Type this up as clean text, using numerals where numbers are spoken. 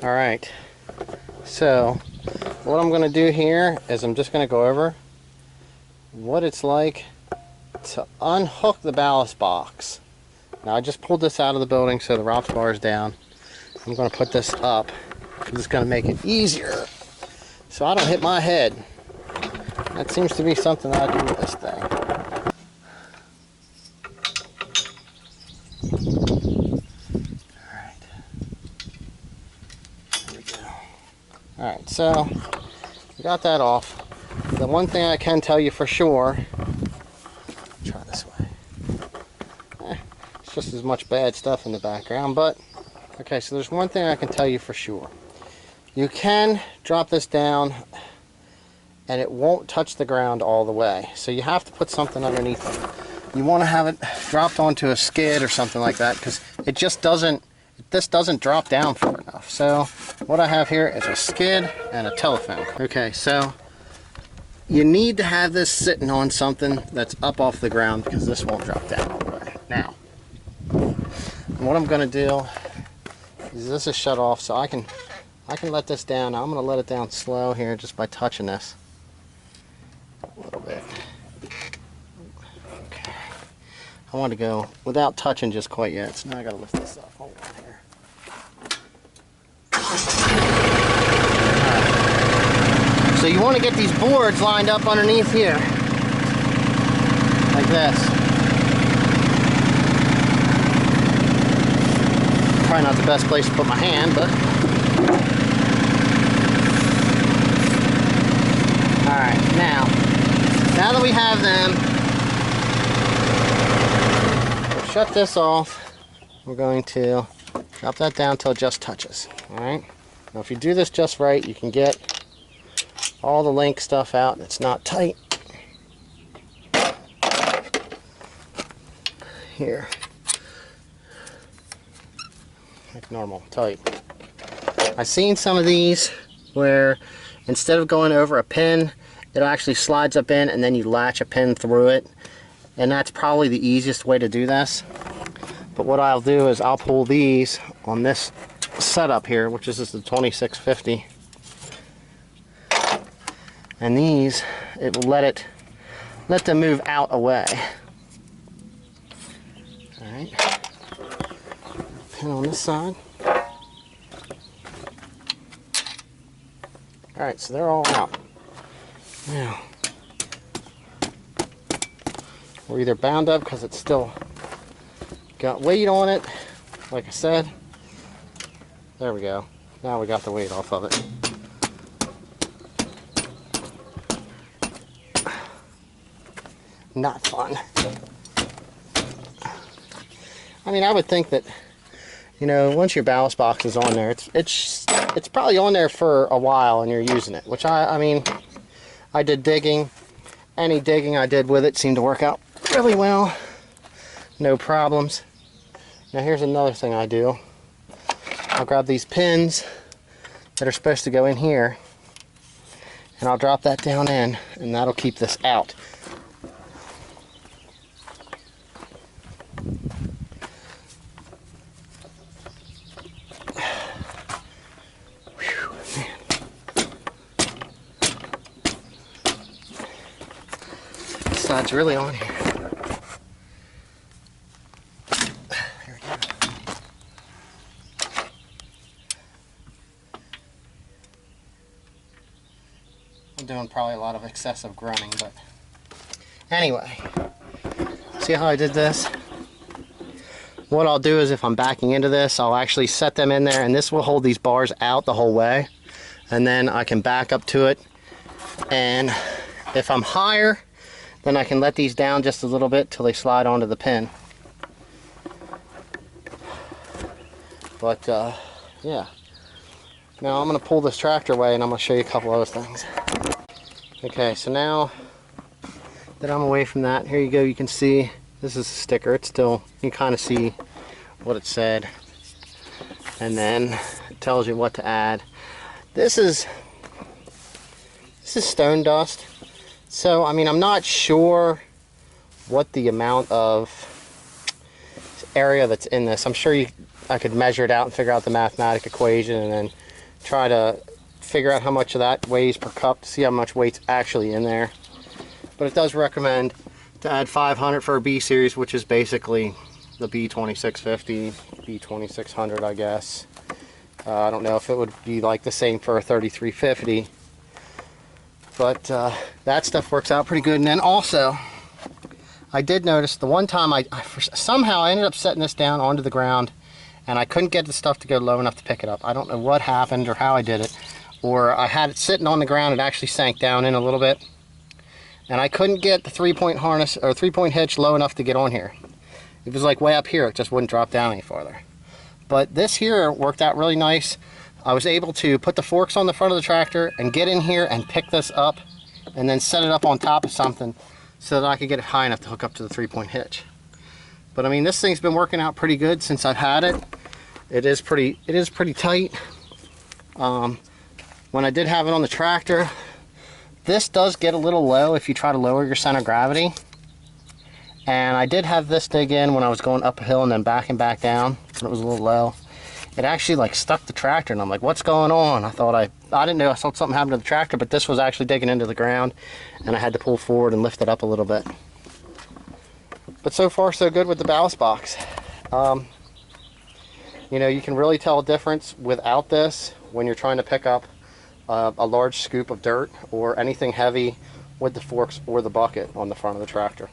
All right, so what I'm going to do here is I'm just going to go over what it's like to unhook the ballast box. Now I just pulled this out of the building so the ROPS bar is down. I'm going to put this up because it's going to make it easier so I don't hit my head. That seems to be something I do with this thing. Alright. There we go. Alright, so we got that off. The one thing I can tell you for sure, try this way. It's just as much bad stuff in the background, but okay, so there's one thing I can tell you for sure. You can drop this down and it won't touch the ground all the way. So you have to put something underneath it. You want to have it dropped onto a skid or something like that because it just doesn't, this doesn't drop down far enough. So what I have here is a skid and a telephone. Okay, so you need to have this sitting on something that's up off the ground because this won't drop down all the way. Now, what I'm going to do is this is shut off, so I can let this down. Now I'm going to let it down slow here just by touching this a little bit. Okay. I want to go without touching just quite yet, so now I got to lift this up. Hold on here. Right. So you want to get these boards lined up underneath here, like this. Probably not the best place to put my hand, but alright, now that we have them, we'll shut this off. We're going to drop that down until it just touches. Alright, now if you do this just right, you can get all the link stuff out and it's not tight. Here. Like normal, tight. I've seen some of these where instead of going over a pin, it actually slides up in and then you latch a pin through it. And that's probably the easiest way to do this. But what I'll do is I'll pull these on this setup here, which is just the 2650. And these, it will let them move out away. Alright. Pin on this side. Alright, so they're all out. Now, we're either bound up because it's still got weight on it, like I said. There we go. Now we got the weight off of it. Not fun. I mean, I would think that, you know, once your ballast box is on there, it's probably on there for a while and you're using it, which I mean, I did digging. Any digging I did with it seemed to work out really well. No problems. Now here's another thing I do. I'll grab these pins that are supposed to go in here and I'll drop that down in and that'll keep this out. Side's really on here. Here we go. I'm doing probably a lot of excessive grunting, but anyway, see how I did this? What I'll do is if I'm backing into this, I'll actually set them in there and this will hold these bars out the whole way, and then I can back up to it, and if I'm higher, then I can let these down just a little bit till they slide onto the pin. But yeah. Now I'm going to pull this tractor away and I'm going to show you a couple other things. Okay, so now that I'm away from that, here you go. You can see this is a sticker. It's still, you can kind of see what it said. And then it tells you what to add. This is stone dust. So, I mean, I'm not sure what the amount of area that's in this. I'm sure could measure it out and figure out the mathematic equation, and then try to figure out how much of that weighs per cup to see how much weight's actually in there. But it does recommend to add 500 for a B series, which is basically the B2650, B2600, I guess. I don't know if it would be like the same for a 3350, but that stuff works out pretty good. And then also, I did notice the one time somehow I ended up setting this down onto the ground, and I couldn't get the stuff to go low enough to pick it up. I don't know what happened or how I did it, or I had it sitting on the ground. It actually sank down in a little bit, and I couldn't get the 3-point harness or 3-point hitch low enough to get on here. It was like way up here. It just wouldn't drop down any farther. But this here worked out really nice. I was able to put the forks on the front of the tractor and get in here and pick this up and then set it up on top of something so that I could get it high enough to hook up to the 3-point hitch. But I mean, this thing's been working out pretty good since I've had it. It is pretty tight. When I did have it on the tractor, this does get a little low if you try to lower your center of gravity. And I did have this dig in when I was going up a hill and then back and back down, and it was a little low. It actually like stuck the tractor, and I'm like, what's going on? I thought I didn't know, I thought something happened to the tractor, but this was actually digging into the ground, and I had to pull forward and lift it up a little bit. But so far so good with the ballast box. You know, you can really tell a difference without this when you're trying to pick up a large scoop of dirt or anything heavy with the forks or the bucket on the front of the tractor.